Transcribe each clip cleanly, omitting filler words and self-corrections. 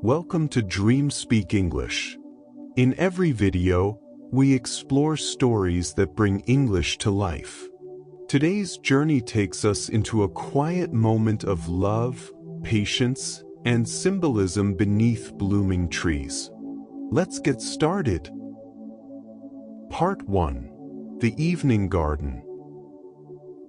Welcome to Dream Speak English. In every video, we explore stories that bring English to life. Today's journey takes us into a quiet moment of love, patience, and symbolism beneath blooming trees. Let's get started. Part 1. The Evening Garden.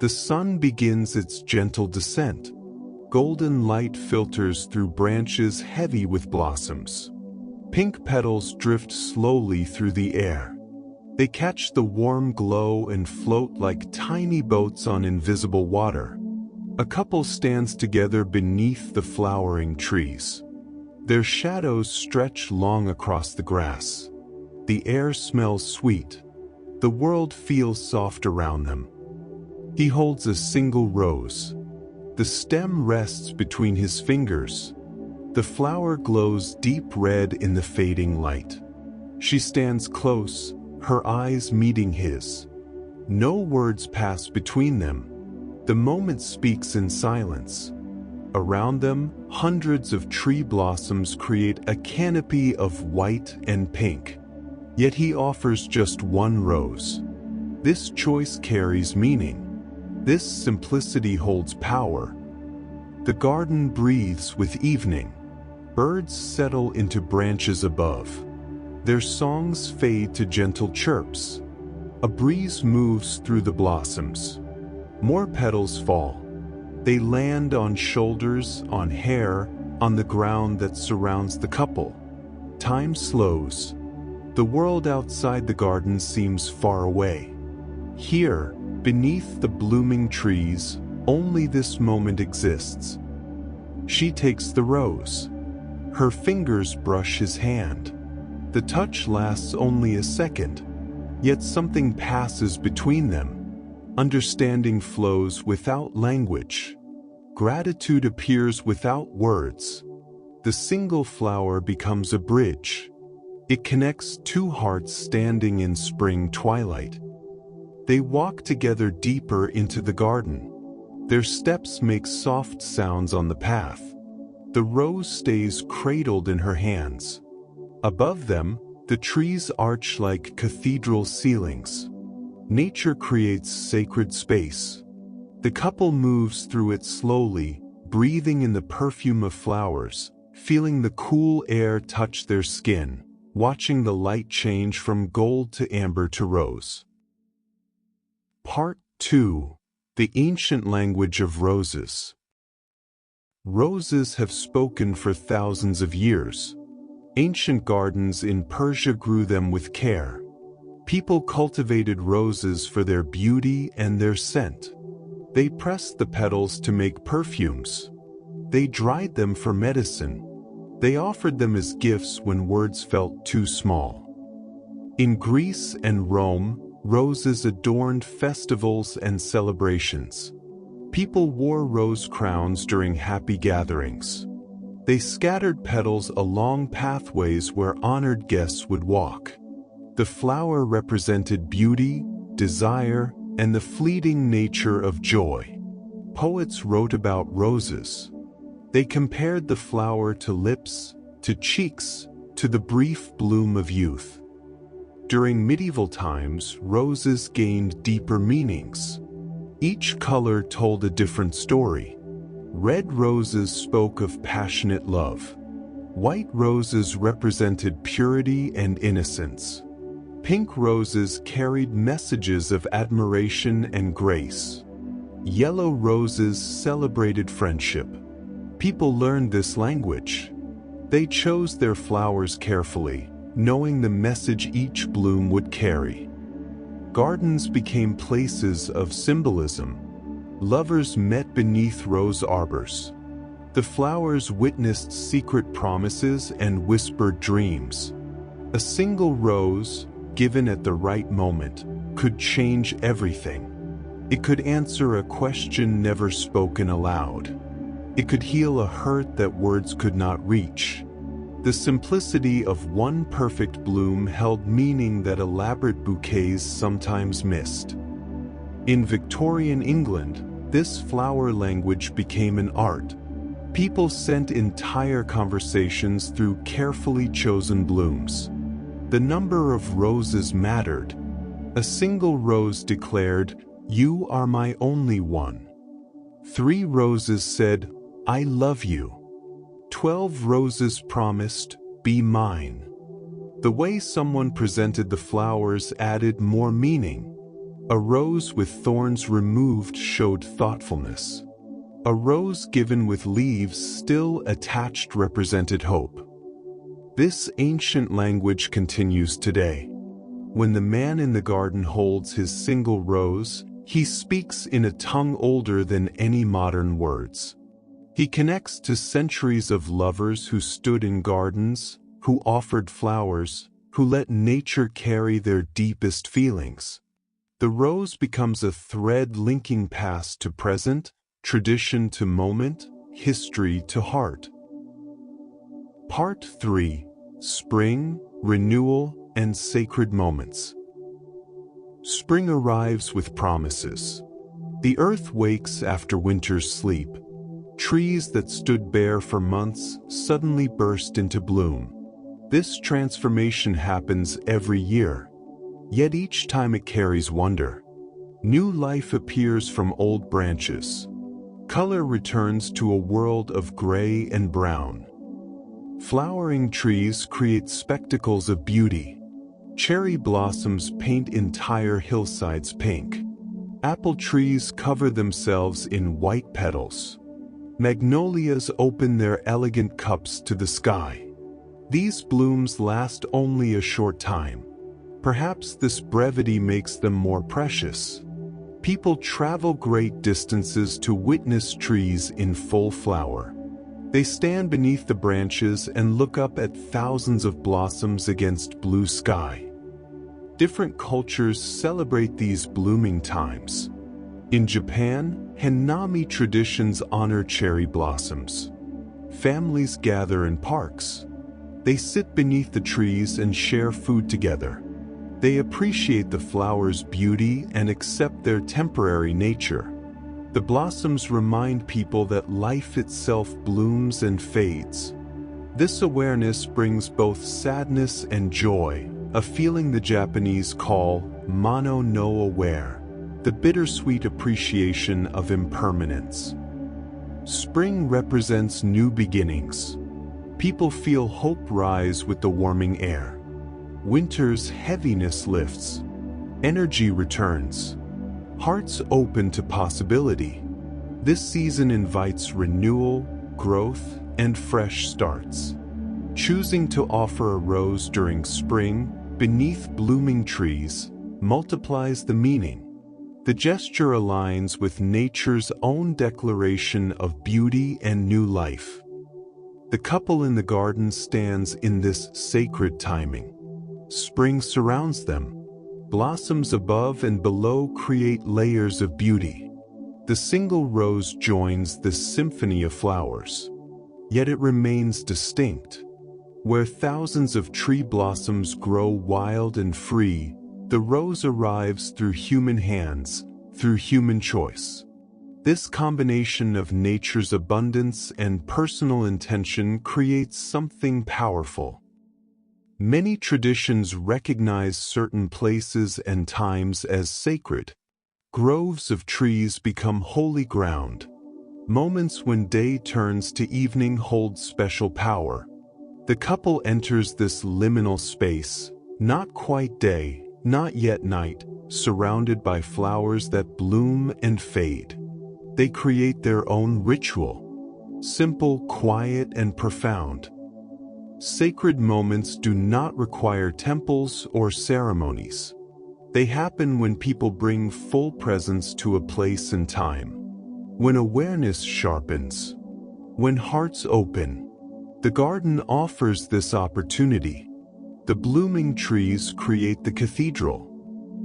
The sun begins its gentle descent. Golden light filters through branches heavy with blossoms. Pink petals drift slowly through the air. They catch the warm glow and float like tiny boats on invisible water. A couple stands together beneath the flowering trees. Their shadows stretch long across the grass. The air smells sweet. The world feels soft around them. He holds a single rose. The stem rests between his fingers. The flower glows deep red in the fading light. She stands close, her eyes meeting his. No words pass between them. The moment speaks in silence. Around them, hundreds of tree blossoms create a canopy of white and pink. Yet he offers just one rose. This choice carries meaning. This simplicity holds power. The garden breathes with evening. Birds settle into branches above. Their songs fade to gentle chirps. A breeze moves through the blossoms. More petals fall. They land on shoulders, on hair, on the ground that surrounds the couple. Time slows. The world outside the garden seems far away. Here, beneath the blooming trees, only this moment exists. She takes the rose. Her fingers brush his hand. The touch lasts only a second, yet something passes between them. Understanding flows without language. Gratitude appears without words. The single flower becomes a bridge. It connects two hearts standing in spring twilight. They walk together deeper into the garden. Their steps make soft sounds on the path. The rose stays cradled in her hands. Above them, the trees arch like cathedral ceilings. Nature creates sacred space. The couple moves through it slowly, breathing in the perfume of flowers, feeling the cool air touch their skin, watching the light change from gold to amber to rose. Part 2. The Ancient Language of Roses. Roses have spoken for thousands of years. Ancient gardens in Persia grew them with care. People cultivated roses for their beauty and their scent. They pressed the petals to make perfumes. They dried them for medicine. They offered them as gifts when words felt too small. In Greece and Rome, roses adorned festivals and celebrations. People wore rose crowns during happy gatherings. They scattered petals along pathways where honored guests would walk. The flower represented beauty, desire, and the fleeting nature of joy. Poets wrote about roses. They compared the flower to lips, to cheeks, to the brief bloom of youth. During medieval times, roses gained deeper meanings. Each color told a different story. Red roses spoke of passionate love. White roses represented purity and innocence. Pink roses carried messages of admiration and grace. Yellow roses celebrated friendship. People learned this language. They chose their flowers carefully, knowing the message each bloom would carry. Gardens became places of symbolism. Lovers met beneath rose arbors. The flowers witnessed secret promises and whispered dreams. A single rose, given at the right moment, could change everything. It could answer a question never spoken aloud. It could heal a hurt that words could not reach. The simplicity of one perfect bloom held meaning that elaborate bouquets sometimes missed. In Victorian England, this flower language became an art. People sent entire conversations through carefully chosen blooms. The number of roses mattered. A single rose declared, "You are my only one." 3 roses said, "I love you." 12 roses promised, "Be mine." The way someone presented the flowers added more meaning. A rose with thorns removed showed thoughtfulness. A rose given with leaves still attached represented hope. This ancient language continues today. When the man in the garden holds his single rose, he speaks in a tongue older than any modern words. He connects to centuries of lovers who stood in gardens, who offered flowers, who let nature carry their deepest feelings. The rose becomes a thread linking past to present, tradition to moment, history to heart. Part 3: Spring, Renewal, and Sacred Moments. Spring arrives with promises. The earth wakes after winter's sleep. Trees that stood bare for months suddenly burst into bloom. This transformation happens every year, yet each time it carries wonder. New life appears from old branches. Color returns to a world of gray and brown. Flowering trees create spectacles of beauty. Cherry blossoms paint entire hillsides pink. Apple trees cover themselves in white petals. Magnolias open their elegant cups to the sky. These blooms last only a short time. Perhaps this brevity makes them more precious. People travel great distances to witness trees in full flower. They stand beneath the branches and look up at thousands of blossoms against blue sky. Different cultures celebrate these blooming times. In Japan, Hanami traditions honor cherry blossoms. Families gather in parks. They sit beneath the trees and share food together. They appreciate the flowers' beauty and accept their temporary nature. The blossoms remind people that life itself blooms and fades. This awareness brings both sadness and joy, a feeling the Japanese call mono no aware, the bittersweet appreciation of impermanence. Spring represents new beginnings. People feel hope rise with the warming air. Winter's heaviness lifts. Energy returns. Hearts open to possibility. This season invites renewal, growth, and fresh starts. Choosing to offer a rose during spring, beneath blooming trees, multiplies the meaning. The gesture aligns with nature's own declaration of beauty and new life. The couple in the garden stands in this sacred timing. Spring surrounds them. Blossoms above and below create layers of beauty. The single rose joins the symphony of flowers. Yet it remains distinct. Where thousands of tree blossoms grow wild and free, the rose arrives through human hands, through human choice. This combination of nature's abundance and personal intention creates something powerful. Many traditions recognize certain places and times as sacred. Groves of trees become holy ground. Moments when day turns to evening hold special power. The couple enters this liminal space, not quite day, not yet night, surrounded by flowers that bloom and fade. They create their own ritual, simple, quiet, and profound. Sacred moments do not require temples or ceremonies. They happen when people bring full presence to a place and time. When awareness sharpens, when hearts open. The garden offers this opportunity. The blooming trees create the cathedral.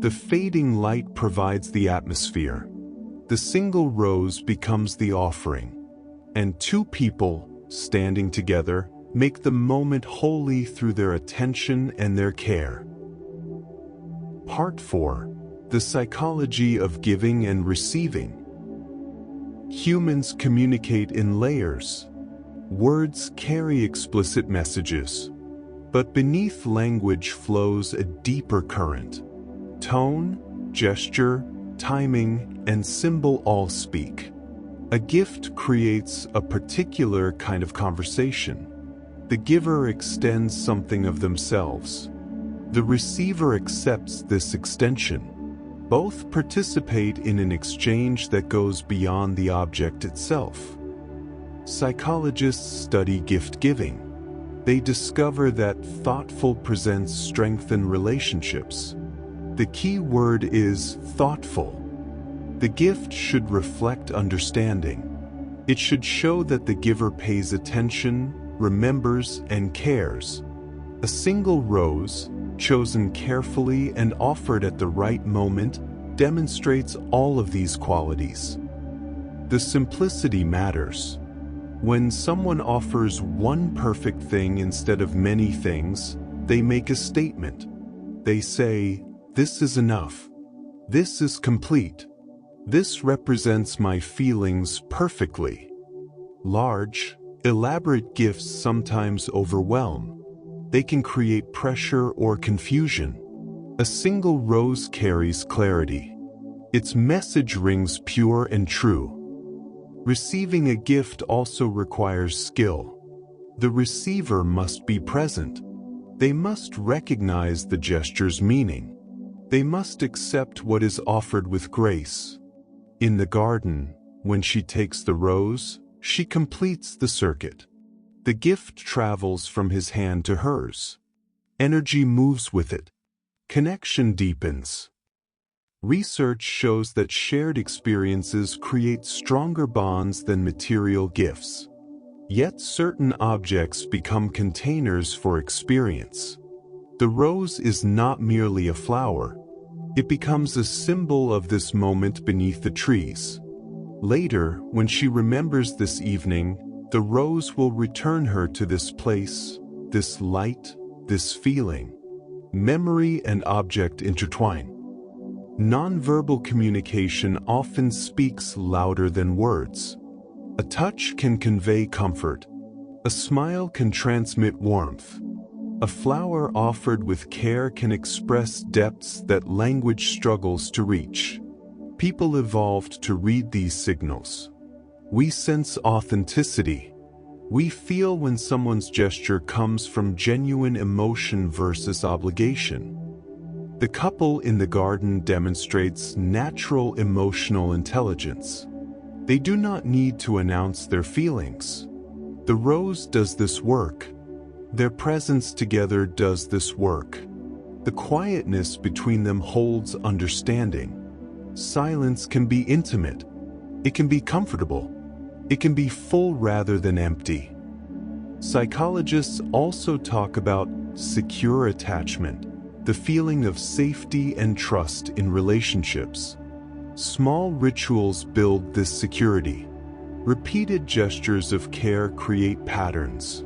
The fading light provides the atmosphere. The single rose becomes the offering. And two people, standing together, make the moment holy through their attention and their care. Part 4: The Psychology of Giving and Receiving. Humans communicate in layers. Words carry explicit messages, but beneath language flows a deeper current. Tone, gesture, timing, and symbol all speak. A gift creates a particular kind of conversation. The giver extends something of themselves. The receiver accepts this extension. Both participate in an exchange that goes beyond the object itself. Psychologists study gift-giving. They discover that thoughtful presents strengthen relationships. The key word is thoughtful. The gift should reflect understanding. It should show that the giver pays attention, remembers, and cares. A single rose, chosen carefully and offered at the right moment, demonstrates all of these qualities. The simplicity matters. When someone offers one perfect thing instead of many things, they make a statement. They say, "This is enough. This is complete. This represents my feelings perfectly." Large, elaborate gifts sometimes overwhelm. They can create pressure or confusion. A single rose carries clarity. Its message rings pure and true. Receiving a gift also requires skill. The receiver must be present. They must recognize the gesture's meaning. They must accept what is offered with grace. In the garden, when she takes the rose, she completes the circuit. The gift travels from his hand to hers. Energy moves with it. Connection deepens. Research shows that shared experiences create stronger bonds than material gifts. Yet certain objects become containers for experience. The rose is not merely a flower. It becomes a symbol of this moment beneath the trees. Later, when she remembers this evening, the rose will return her to this place, this light, this feeling. Memory and object intertwine. Nonverbal communication often speaks louder than words. A touch can convey comfort. A smile can transmit warmth. A flower offered with care can express depths that language struggles to reach. People evolved to read these signals. We sense authenticity. We feel when someone's gesture comes from genuine emotion versus obligation. The couple in the garden demonstrates natural emotional intelligence. They do not need to announce their feelings. The rose does this work. Their presence together does this work. The quietness between them holds understanding. Silence can be intimate. It can be comfortable. It can be full rather than empty. Psychologists also talk about secure attachment, the feeling of safety and trust in relationships. Small rituals build this security. Repeated gestures of care create patterns.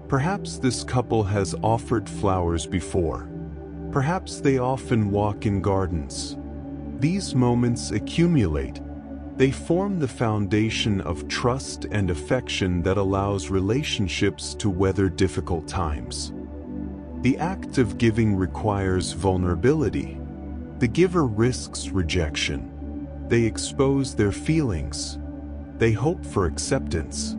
Perhaps this couple has offered flowers before. Perhaps they often walk in gardens. These moments accumulate. They form the foundation of trust and affection that allows relationships to weather difficult times. The act of giving requires vulnerability. The giver risks rejection. They expose their feelings. They hope for acceptance.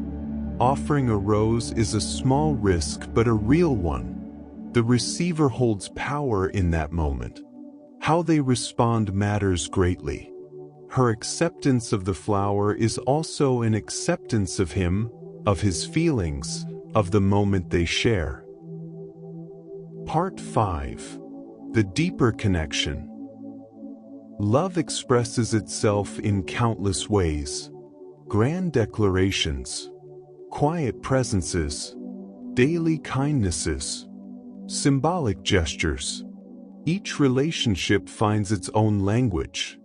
Offering a rose is a small risk but a real one. The receiver holds power in that moment. How they respond matters greatly. Her acceptance of the flower is also an acceptance of him, of his feelings, of the moment they share. Part 5. The deeper connection. Love expresses itself in countless ways. Grand declarations, quiet presences, daily kindnesses, symbolic gestures. Each relationship finds its own language.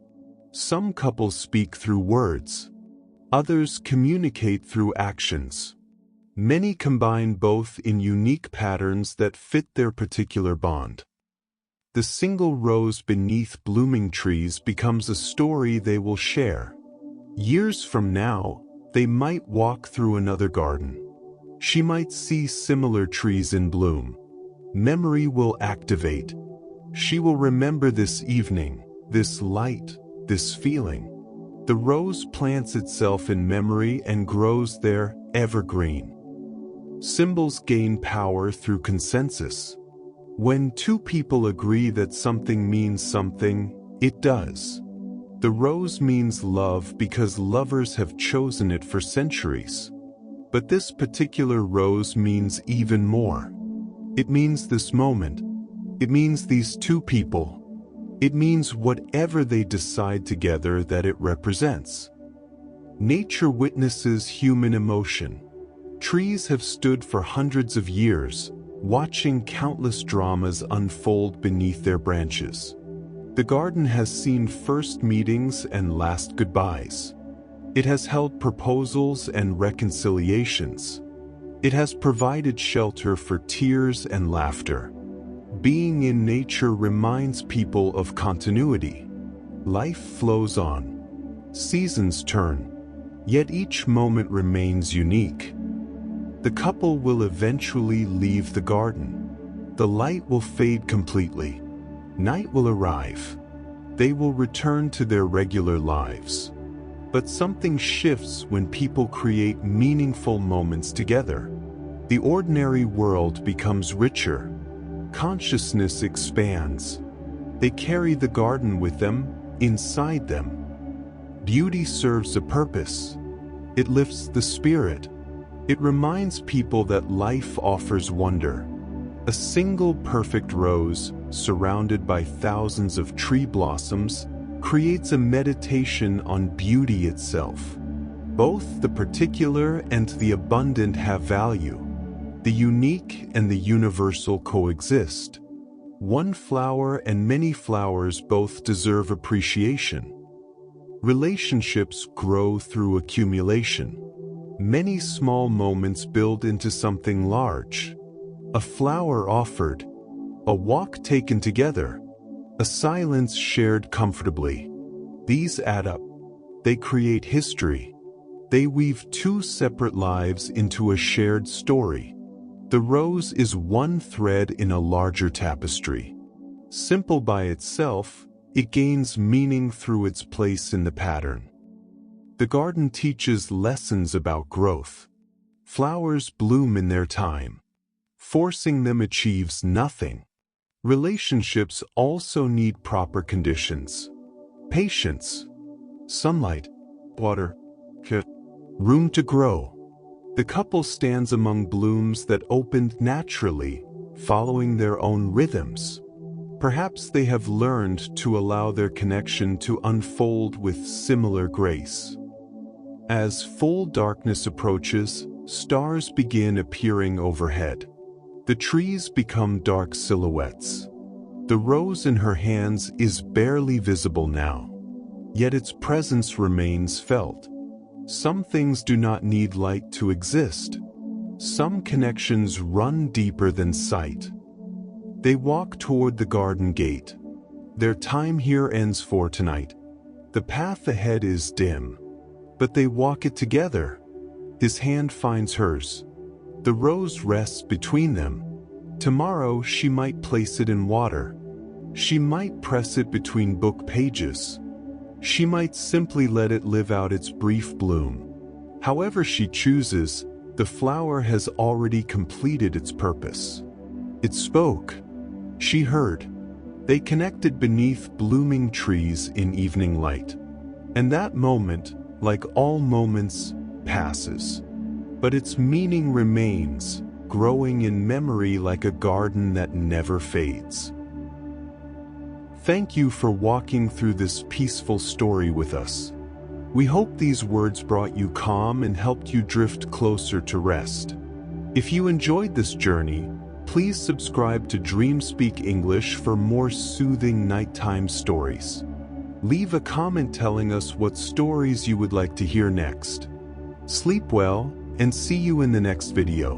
Some couples speak through words. Others communicate through actions. Many combine both in unique patterns that fit their particular bond. The single rose beneath blooming trees becomes a story they will share. Years from now, they might walk through another garden. She might see similar trees in bloom. Memory will activate. She will remember this evening, this light, this feeling. The rose plants itself in memory and grows there, evergreen. Symbols gain power through consensus. When two people agree that something means something, it does. The rose means love because lovers have chosen it for centuries. But this particular rose means even more. It means this moment. It means these two people. It means whatever they decide together that it represents. Nature witnesses human emotion. Trees have stood for hundreds of years, watching countless dramas unfold beneath their branches. The garden has seen first meetings and last goodbyes. It has held proposals and reconciliations. It has provided shelter for tears and laughter. Being in nature reminds people of continuity. Life flows on. Seasons turn. Yet each moment remains unique. The couple will eventually leave the garden. The light will fade completely. Night will arrive. They will return to their regular lives. But something shifts when people create meaningful moments together. The ordinary world becomes richer. Consciousness expands. They carry the garden with them, inside them. Beauty serves a purpose. It lifts the spirit. It reminds people that life offers wonder. A single perfect rose, surrounded by thousands of tree blossoms, creates a meditation on beauty itself. Both the particular and the abundant have value. The unique and the universal coexist. One flower and many flowers both deserve appreciation. Relationships grow through accumulation. Many small moments build into something large. A flower offered, a walk taken together, a silence shared comfortably. These add up. They create history. They weave two separate lives into a shared story. The rose is one thread in a larger tapestry. Simple by itself, it gains meaning through its place in the pattern. The garden teaches lessons about growth. Flowers bloom in their time. Forcing them achieves nothing. Relationships also need proper conditions. Patience, sunlight, water, room to grow. The couple stands among blooms that opened naturally, following their own rhythms. Perhaps they have learned to allow their connection to unfold with similar grace. As full darkness approaches, stars begin appearing overhead. The trees become dark silhouettes. The rose in her hands is barely visible now, yet its presence remains felt. Some things do not need light to exist. Some connections run deeper than sight. They walk toward the garden gate. Their time here ends for tonight. The path ahead is dim, but they walk it together. His hand finds hers. The rose rests between them. Tomorrow she might place it in water. She might press it between book pages. She might simply let it live out its brief bloom. However she chooses, the flower has already completed its purpose. It spoke. She heard. They connected beneath blooming trees in evening light. And that moment, like all moments, passes. But its meaning remains, growing in memory like a garden that never fades. Thank you for walking through this peaceful story with us. We hope these words brought you calm and helped you drift closer to rest. If you enjoyed this journey, please subscribe to Dreamspeak English for more soothing nighttime stories. Leave a comment telling us what stories you would like to hear next. Sleep well, and see you in the next video.